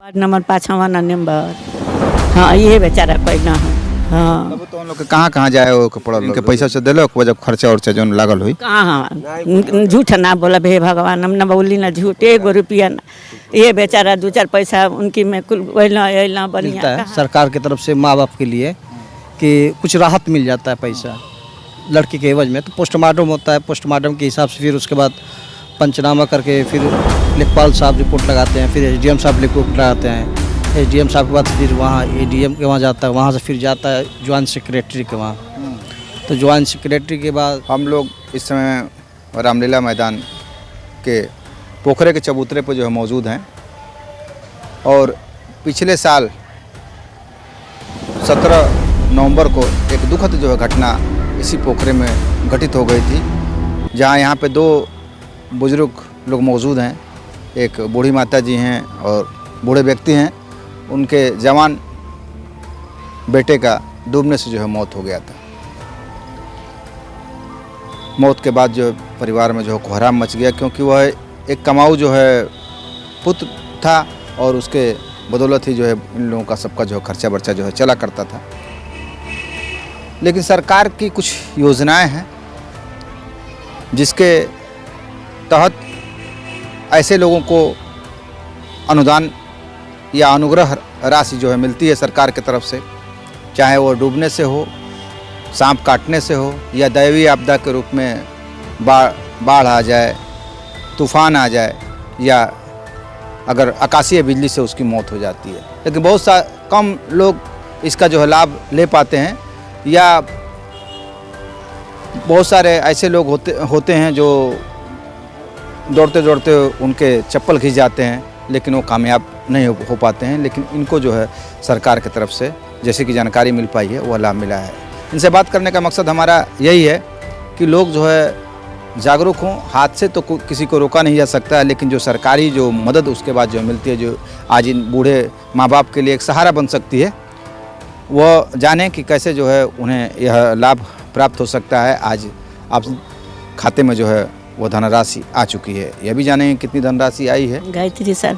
Ward number 5वां number. हाँ ये बेचारा कोई ना है। हाँ तब तो उन लोग के कहाँ जाए वो के पड़ल इनके पैसा से दिलो जब खर्चा उर्चा जो लागल हुई कहाँ झूठ ना बोला भे भगवान, हम न बोली ना झूठ, 1 रुपया ना। ये बेचारा 2-4 पैसा उनकी में कुल वैला मिलता बढ़िया है सरकार की तरफ से माँ बाप के लिए कि कुछ राहत मिल जाता है पैसा लड़की के एवज में। तो पोस्टमार्टम होता है, पोस्टमार्टम के हिसाब से फिर उसके बाद पंचनामा करके फिर लेखपाल साहब रिपोर्ट लगाते हैं, फिर एसडीएम साहब रिपोर्ट लगाते हैं। एसडीएम साहब के बाद फिर वहाँ एडीएम के वहाँ जाता है, वहाँ से फिर जाता है ज्वाइंट सेक्रेटरी के वहाँ। तो ज्वाइंट सेक्रेटरी के बाद हम लोग इस समय रामलीला मैदान के पोखरे के चबूतरे पर जो है मौजूद हैं और पिछले साल 17 नवंबर को एक दुखद जो है घटना इसी पोखरे में घटित हो गई थी, जहां यहाँ पे 2 बुजुर्ग लोग मौजूद हैं। एक बूढ़ी माता जी हैं और बूढ़े व्यक्ति हैं। उनके जवान बेटे का डूबने से जो है मौत हो गया था। मौत के बाद जो है परिवार में जो है कोहराम मच गया, क्योंकि वह एक कमाऊ जो है पुत्र था और उसके बदौलत ही जो है इन लोगों का सबका जो है खर्चा बर्चा जो है चला करता था। लेकिन सरकार की कुछ योजनाएं हैं जिसके तहत ऐसे लोगों को अनुदान या अनुग्रह राशि जो है मिलती है सरकार की तरफ से, चाहे वो डूबने से हो, सांप काटने से हो या दैवीय आपदा के रूप में बाढ़ आ जाए, तूफान आ जाए या अगर आकाशीय बिजली से उसकी मौत हो जाती है। लेकिन बहुत कम लोग इसका जो है लाभ ले पाते हैं या बहुत सारे ऐसे लोग होते हैं जो दौड़ते दौड़ते उनके चप्पल खिंच जाते हैं लेकिन वो कामयाब नहीं हो पाते हैं। लेकिन इनको जो है सरकार की तरफ से जैसे कि जानकारी मिल पाई है वह लाभ मिला है। इनसे बात करने का मकसद हमारा यही है कि लोग जो है जागरूक हों। हाथ से तो किसी को रोका नहीं जा सकता है, लेकिन जो सरकारी जो मदद उसके बाद जो मिलती है, जो आज इन बूढ़े माँ बाप के लिए एक सहारा बन सकती है, वह जाने कि कैसे जो है उन्हें यह लाभ प्राप्त हो सकता है। आज आप खाते में जो है वो धनराशि आ चुकी है। यह भी जानेंगे कितनी धनराशि आई है। गायत्री सर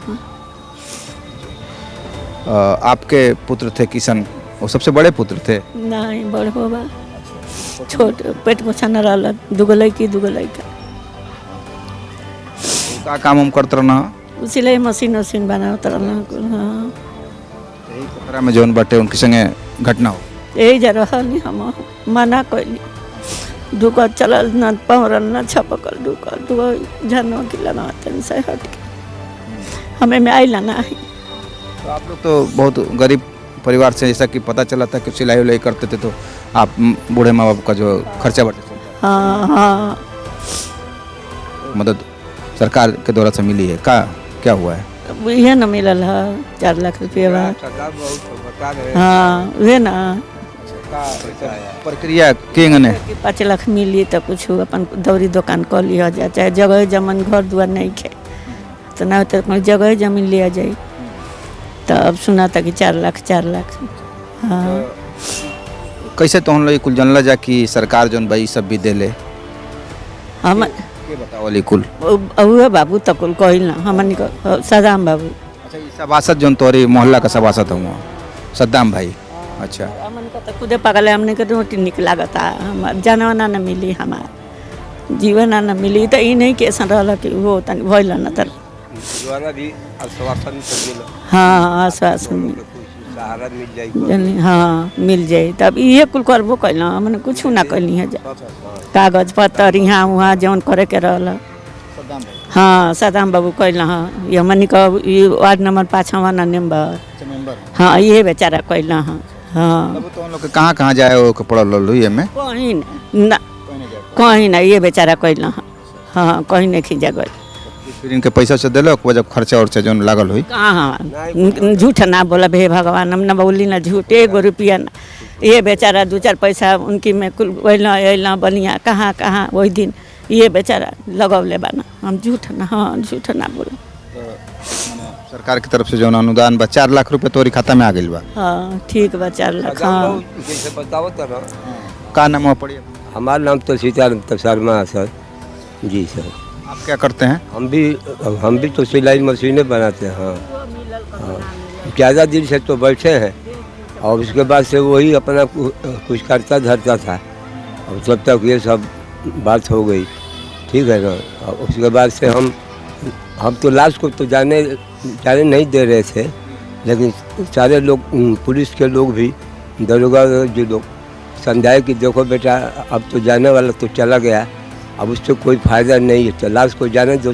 आपके पुत्र थे किशन, वो सबसे बड़े पुत्र थे? नहीं बड़े बाबा छोट पेट पोछा न रहा, 2 लड़की 2 लड़का। का काम हम करते रहना? सिलाई मशीन बनावत रहना। हाँ यही पोखरा में जौन बटे उनके संगे घटना हो यही जा रहल हम मना कैली। दुका चलल न पौरल न छपकल दुका झरना की लगाते से हट के हमें में आइला ना है। तो आप लोग तो बहुत गरीब परिवार से, जैसा कि पता चला था कि सिलाई उलाई करते थे, तो आप बूढ़े माँ बाप का जो खर्चा बढ़ता हाँ मदद सरकार के द्वारा से मिली है। क्या हुआ है? ये न मिलल है 4 लाख रुपया। हाँ वे ना प्रक्रिया केंगने 5 लाख मिली तो कुछ अपन दौरी दुकान कर लिया जाए, चाहे जगह जमीन घर दुआर नहीं खे तो ना तो जगह जमीन लिया जाए। तो अब सुना था कि 4 लाख। हाँ कैसे तो हम लोग कुल जानला जा कि सरकार जौन भाई सब भी देले हम के बतावली कुल अहुए बाबू तक कुल कहिल ना हमन को सदाम बाबू। अच्छा ये सभासद जौन तोरी मोहल्ला का सभासद हुआ सद्दाम भाई। अच्छा हमन को तो खुदे पगल हमने के रोटी निक लागता, हमार जानवाना न मिली, हमार जीवन न मिली। तो ई नहीं कैसा रहल कि वो तनी भइल न तर भी आश्वासन मिल हाँ आश्वासन सहारा मिल जाए। हाँ मिल जाए। तब ये कुल करबो कैल, हमने कुछ ना कैली है। कागज पत्तर यहाँ वहाँ जौन करे के रहल। हाँ सदाम बाबू कैल। हाँ ये हमनी का वार्ड नंबर 5वां नंबर। हाँ ये बेचारा कैल। हाँ तब तो उन लोग के कहाँ जाए वो के पड़ल हुई में कहीं ना ये बेचारा कैल। हाँ कहीं नहीं खिंचा गई। फिर इनके पैसा से दिलो जब खर्चा उर्चा जो लागल हुई कहाँ झूठ ना बोला भे भगवान, हम न बोली ना झूठ, 1 रुपया ना। ये बेचारा 2-4 पैसा उनकी में कुल वैला बनिया कहाँ वही दिन ये बेचारा लगौले बाना। हम झूठ ना बोला। सरकार की तरफ से जो अनुदान बा 4 लाख रुपए तोरी खाता में आ गई बा। हाँ ठीक बा 4 लाख। हाँ जैसे बतावत ना का नाम पड़ी? हमारा नाम तो सीताराम शर्मा है सर। जी सर। आप क्या करते हैं? हम भी तो सिलाई मशीनें बनाते हैं। हाँ ज़्यादा दिन से तो बैठे हैं और उसके बाद से वही अपना कुछ करता धरता था और तब तक ये सब बात हो गई, ठीक है ना। और उसके बाद से हम तो लाश को तो जाने नहीं दे रहे थे, लेकिन सारे लोग, पुलिस के लोग भी, दरोगा जो लोग समझाए कि देखो बेटा अब तो जाने वाला तो चला गया, अब उससे कोई फ़ायदा नहीं है, तो लाश को जाने दो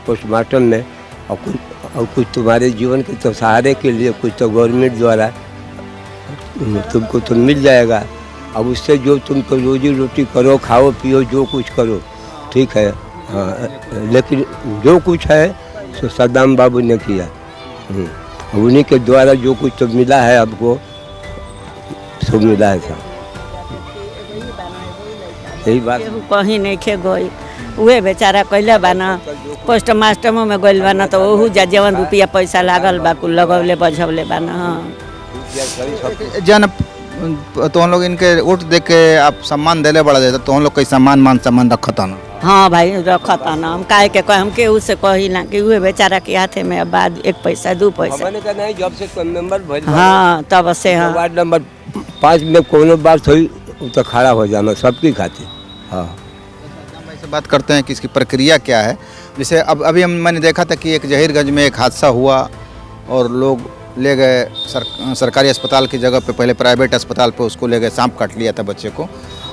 पोस्टमार्टम में, और कुछ तुम्हारे जीवन के तो सहारे के लिए कुछ तो गवर्नमेंट द्वारा तुमको तो मिल जाएगा। अब उससे जो तुमको रोजी रोटी करो, खाओ पियो, जो कुछ करो, ठीक है। हाँ, लेकिन जो कुछ है सो सद्दाम बाबू ने किया, उन्हीं के द्वारा जो कुछ तो मिला है आपको, सब मिला है सब। यही बात कहीं नहीं खे गई, उहे बेचारा कैले बा ना, पोस्टमास्टमो में गइल बा ना, तो ओहू जा जवन रुपया पैसा लागल बा कुल लगवले बझवले बा ना। जन तो हम लोग इनके वोट देख के आप सम्मान देले बड़ा देता, तो हम लोग कैसा मान सम्मान रखा था ना। हाँ भाई रखा था ना, हम काहे के हम केहू से कही ना कि उहे बेचारा के हाथे में बाद 1 पैसा 2 पैसा। हमने का नहीं, जब से मेंबर भइल, हाँ तब से। हाँ वार्ड नंबर 5 में कोनो बात हुई तो खड़ा हो जाना सबकी खातिर। हाँ, ऐसे बात करते हैं कि इसकी प्रक्रिया क्या है। जैसे अभी मैंने देखा था कि एक जहीरगंज में एक हादसा हुआ और लोग ले गए सरकारी अस्पताल की जगह पे, पहले प्राइवेट अस्पताल पे उसको ले गए, सांप काट लिया था बच्चे को,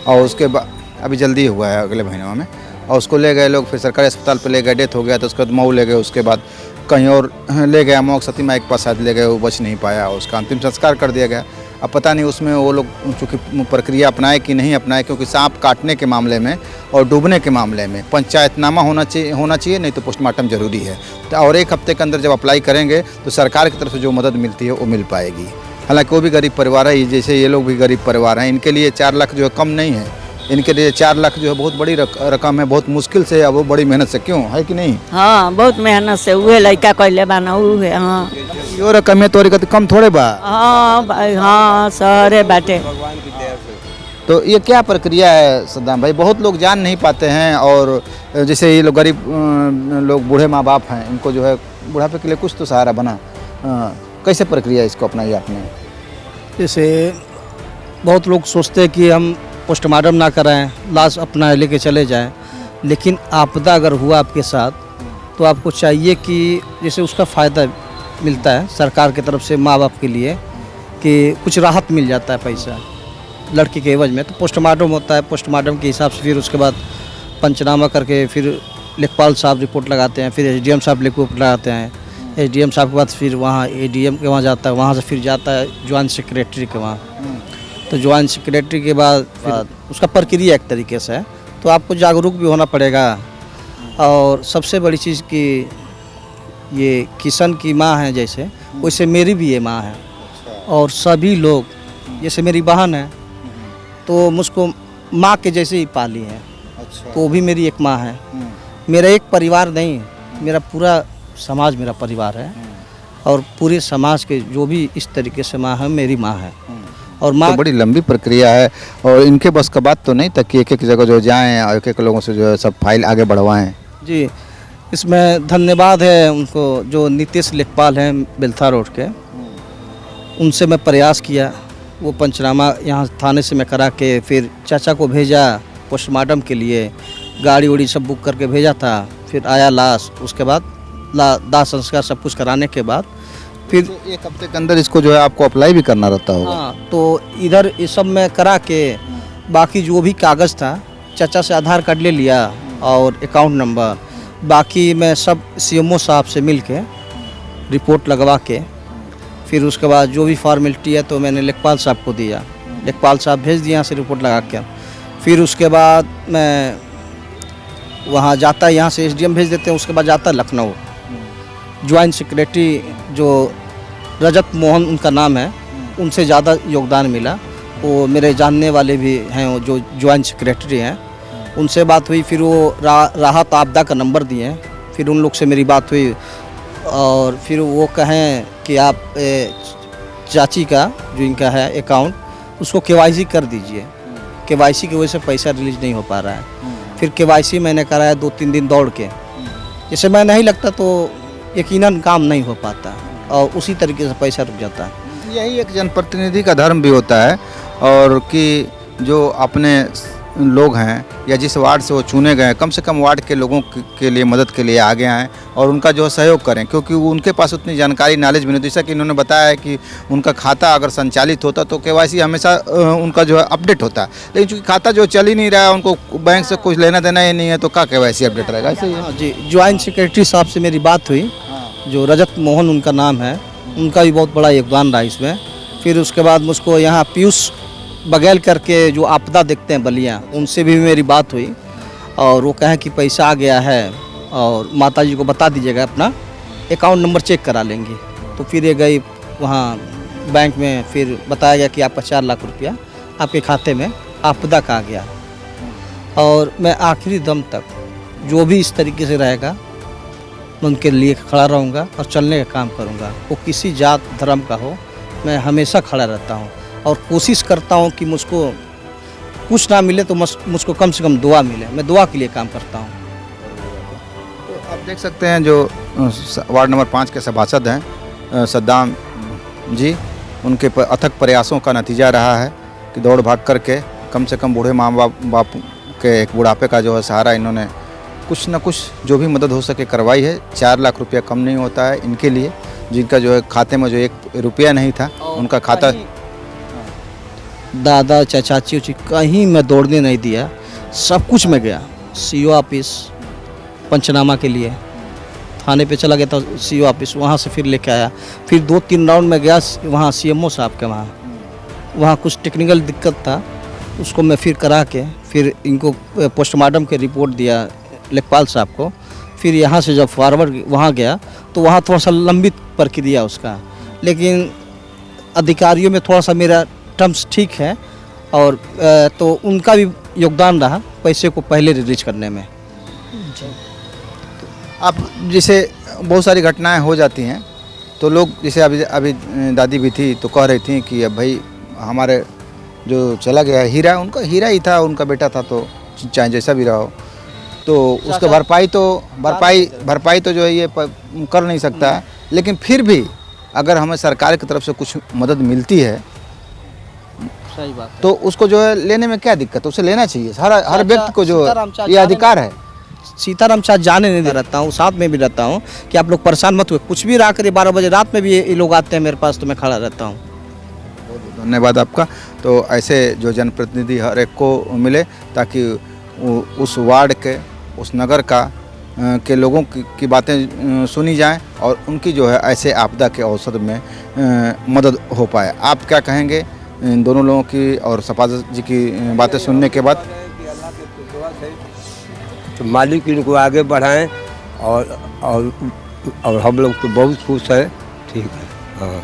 और उसके बाद अभी जल्दी हुआ है अगले महीनों में, और उसको ले गए लोग, फिर सरकारी अस्पताल पे ले गए, डेथ हो गया, तो उसके बाद मऊ ले गए, उसके बाद कहीं और ले गया, मऊ सती माई के पास शायद ले गए, वो बच नहीं पाया, उसका अंतिम संस्कार कर दिया गया। अब पता नहीं उसमें वो लोग चूँकि प्रक्रिया अपनाए कि नहीं अपनाए, क्योंकि सांप काटने के मामले में और डूबने के मामले में पंचायतनामा होना चाहिए, नहीं तो पोस्टमार्टम जरूरी है। तो और 1 हफ्ते के अंदर जब अप्लाई करेंगे तो सरकार की तरफ से जो मदद मिलती है वो मिल पाएगी। हालांकि वो भी गरीब परिवार है, जैसे ये लोग भी गरीब परिवार हैं, इनके लिए 4 लाख जो है कम नहीं है, इनके लिए 4 लाख जो है बहुत बड़ी रकम है, बहुत मुश्किल से, अब वो बड़ी मेहनत से, क्यों है कि नहीं? हाँ बहुत मेहनत से उहे लड़का कैले बा ना, उहे। हाँ यो रकम है तोरी कम थोड़े बा। हाँ भाई, हाँ सारे बाटे। तो ये क्या प्रक्रिया है सद्दाम भाई? बहुत लोग जान नहीं पाते हैं, और जैसे ये लोग गरीब लोग, बूढ़े माँ बाप हैं, इनको जो है बुढ़ापे के लिए कुछ तो सहारा बना, कैसे प्रक्रिया इसको अपनाई आपने? जैसे बहुत लोग सोचते हैं कि हम पोस्टमार्टम ना कराएं, लाश अपना लेके चले जाएं, लेकिन आपदा अगर हुआ आपके साथ तो आपको चाहिए कि जैसे उसका फ़ायदा मिलता है सरकार की तरफ से माँ बाप के लिए, कि कुछ राहत मिल जाता है पैसा लड़की के एवज में। तो पोस्टमार्टम होता है, पोस्टमार्टम के हिसाब से फिर उसके बाद पंचनामा करके फिर लेखपाल साहब रिपोर्ट लगाते हैं, फिर एसडीएम साहब रिपोर्ट लगाते हैं, एसडीएम साहब के बाद फिर वहाँ एडीएम के वहाँ जाता है, वहाँ से फिर जाता है ज्वाइंट सेक्रेटरी के वहाँ, तो ज्वाइंट सेक्रेटरी के बाद उसका प्रक्रिया एक तरीके से है। तो आपको जागरूक भी होना पड़ेगा, और सबसे बड़ी चीज़ कि ये किशन की माँ है जैसे, वैसे मेरी भी ये माँ है, और सभी लोग जैसे मेरी बहन है तो मुझको माँ के जैसे ही पाली है, तो वो भी मेरी एक माँ है। मेरा एक परिवार नहीं, मेरा पूरा समाज मेरा परिवार है, और पूरे समाज के जो भी इस तरीके से माँ है मेरी माँ है। और माँ तो बड़ी लंबी प्रक्रिया है, और इनके बस का बात तो नहीं था कि एक जगह जो जाएं और एक लोगों से जो है सब फाइल आगे बढ़वाएं। जी, इसमें धन्यवाद है उनको, जो नीतीश लेखपाल हैं बेलथा रोड के, उनसे मैं प्रयास किया, वो पंचनामा यहाँ थाने से मैं करा के फिर चाचा को भेजा पोस्टमार्टम के लिए, गाड़ी उड़ी सब बुक करके भेजा था, फिर आया लाश, उसके बाद दाह संस्कार सब कुछ कराने के बाद फिर 1 हफ्ते के अंदर इसको जो है आपको अप्लाई भी करना रहता होगा। हाँ, तो इधर ये सब मैं करा के बाकी जो भी कागज़ था, चाचा से आधार कार्ड ले लिया और अकाउंट नंबर, बाकी मैं सब सीएमओ साहब से मिल के रिपोर्ट लगवा के फिर उसके बाद जो भी फॉर्मेलिटी है तो मैंने लेखपाल साहब को दिया, लेखपाल साहब भेज दिया यहाँ से रिपोर्ट लगा के। फिर उसके बाद मैं वहाँ जाता है, यहाँ से एसडीएम भेज देते हैं, उसके बाद जाता है लखनऊ, ज्वाइंट सेक्रेटरी जो रजत मोहन उनका नाम है, उनसे ज़्यादा योगदान मिला, वो मेरे जानने वाले भी हैं, वो जो ज्वाइंट सेक्रेटरी हैं, उनसे बात हुई, फिर वो राहत आपदा का नंबर दिए, फिर उन लोग से मेरी बात हुई, और फिर वो कहें कि आप चाची का जो इनका है अकाउंट उसको केवाईसी कर दीजिए, केवाईसी की वजह से पैसा रिलीज नहीं हो पा रहा है। फिर केवाईसी मैंने कराया 2-3 दिन दौड़ के, जैसे मैं नहीं लगता तो यकीनन काम नहीं हो पाता। और उसी तरीके से पैसा रुक जाता है। यही एक जनप्रतिनिधि का धर्म भी होता है, और कि जो अपने लोग हैं या जिस वार्ड से वो चुने गए हैं, कम से कम वार्ड के लोगों के लिए मदद के लिए आगे आएँ और उनका जो सहयोग करें, क्योंकि उनके पास उतनी जानकारी नॉलेज भी नहीं होती। जैसा कि इन्होंने बताया है कि उनका खाता अगर संचालित होता तो KYC हमेशा उनका जो है अपडेट होता है, लेकिन चूँकि खाता जो चल ही नहीं रहा है, उनको बैंक से कुछ लेना देना ही नहीं है, तो क्या KYC अपडेट रहेगा? ऐसे ही है। हाँ जी, ज्वाइंट सेक्रेटरी साहब से मेरी बात हुई, जो रजत मोहन उनका नाम है, उनका भी बहुत बड़ा योगदान रहा इसमें। फिर उसके बाद मुझको यहाँ पीयूष बघेल करके जो आपदा देखते हैं बलिया, उनसे भी मेरी बात हुई और वो कहें कि पैसा आ गया है और माताजी को बता दीजिएगा, अपना अकाउंट नंबर चेक करा लेंगे। तो फिर ये गई वहाँ बैंक में, फिर बताया गया कि आपका 4 लाख रुपया आपके खाते में आपदा का आ गया। और मैं आखिरी दम तक जो भी इस तरीके से रहेगा मैं उनके लिए खड़ा रहूँगा और चलने का काम करूँगा। वो किसी जात धर्म का हो, मैं हमेशा खड़ा रहता हूँ और कोशिश करता हूँ कि मुझको कुछ ना मिले तो मुझको कम से कम दुआ मिले। मैं दुआ के लिए काम करता हूँ। तो आप देख सकते हैं जो वार्ड नंबर 5 के सभासद हैं सद्दाम जी, उनके अथक प्रयासों का नतीजा रहा है कि दौड़ भाग करके कम से कम बूढ़े माँ बाप के एक बुढ़ापे का जो है सहारा इन्होंने कुछ न कुछ जो भी मदद हो सके करवाई है। 4 लाख रुपया कम नहीं होता है इनके लिए, जिनका जो है खाते में जो 1 रुपया नहीं था, उनका खाता दादा चाची उची कहीं मैं दौड़ने नहीं दिया, सब कुछ में गया। CO ऑफिस पंचनामा के लिए थाने पे चला गया था, CO ऑफिस वहाँ से फिर लेके आया। फिर 2-3 राउंड में गया वहाँ CMO साहब के वहाँ कुछ टेक्निकल दिक्कत था, उसको मैं फिर करा के फिर इनको पोस्टमार्टम के रिपोर्ट दिया लेखपाल साहब को। फिर यहाँ से जब फॉरवर्ड वहाँ गया तो वहाँ थोड़ा सा लंबित प्रक्रिया उसका, लेकिन अधिकारियों में थोड़ा सा मेरा टर्म्स ठीक है और तो उनका भी योगदान रहा पैसे को पहले रिलीज करने में। आप जैसे बहुत सारी घटनाएं हो जाती हैं तो लोग, जैसे अभी दादी भी थी तो कह रही थी कि अब भाई हमारे जो चला गया हीरा, उनका हीरा ही था, उनका बेटा था, तो चाहे जैसा भी रहा हो तो उसका भरपाई तो जो है ये कर नहीं सकता है। लेकिन फिर भी अगर हमें सरकार की तरफ से कुछ मदद मिलती है, सही बात है, तो उसको जो है लेने में क्या दिक्कत है? उसे लेना चाहिए। हर व्यक्ति को जो ये अधिकार है। सीताराम चाचा जाने नहीं दे रहता हूँ, साथ में भी रहता हूँ कि आप लोग परेशान मत हुए। कुछ भी रहा करिए, 12 बजे रात में भी ये लोग आते हैं मेरे पास तो मैं खड़ा रहता हूँ। बहुत धन्यवाद आपका। तो ऐसे जो जनप्रतिनिधि हर एक को मिले ताकि उस वार्ड के, उस नगर का के लोगों की बातें सुनी जाएं और उनकी जो है ऐसे आपदा के अवसर में मदद हो पाए। आप क्या कहेंगे इन दोनों लोगों की और सपाद जी की बातें सुनने के बाद? तो मालिक इनको आगे बढ़ाएं और हम लोग तो बहुत खुश हैं। ठीक है। हाँ,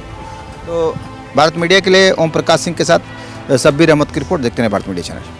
तो भारत मीडिया के लिए ओम प्रकाश सिंह के साथ शब्बीर अहमद की रिपोर्ट। देखते हैं भारत मीडिया चैनल।